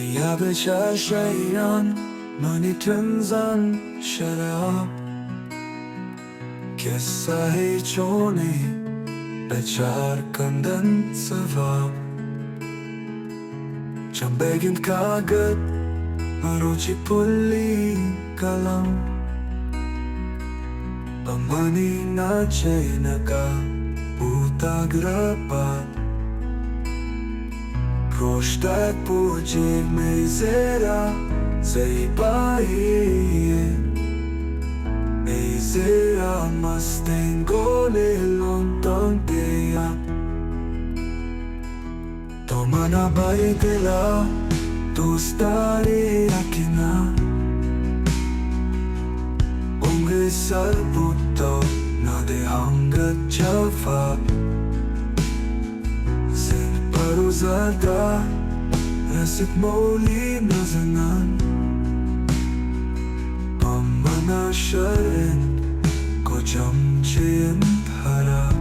Biyabasya syairan menitenzan syarab Kisah chone becarkan dan sebab Jambegin kaget meruci puli kalam Pamani na naka buta grapat Proshtat puji me zera zei baie Me zera mas tengo le lontong dea Tomana bai dela tu stare akina Unge salbuto na de hangat java Paruzada Rasit moli nazanan Pamanasyarin Ko jamchin harap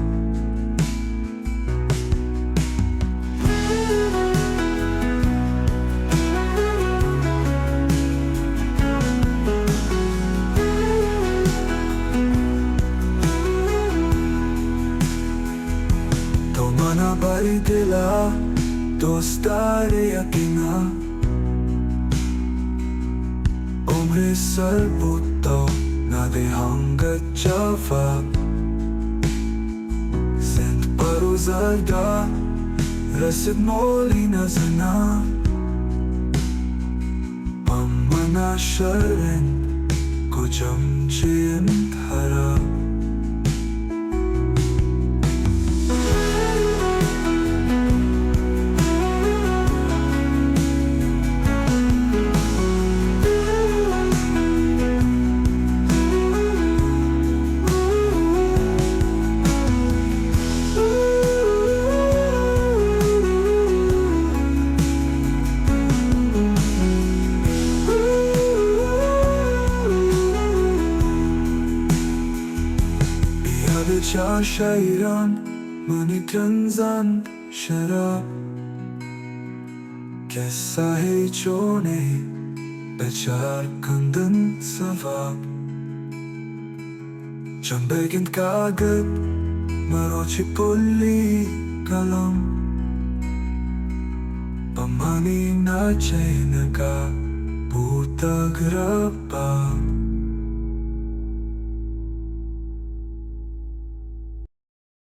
Tomana bai dela Dostare yakina Umri salbuto na de hangat java Sent paruzada Rasit moli nazana Pamanasyarin Ko jamchin harap Biar syairan menitenzan syarab Kisah chone becarkan dan sebab Jambegin kaget meroci puli kalam Pamani na naka buta gerabak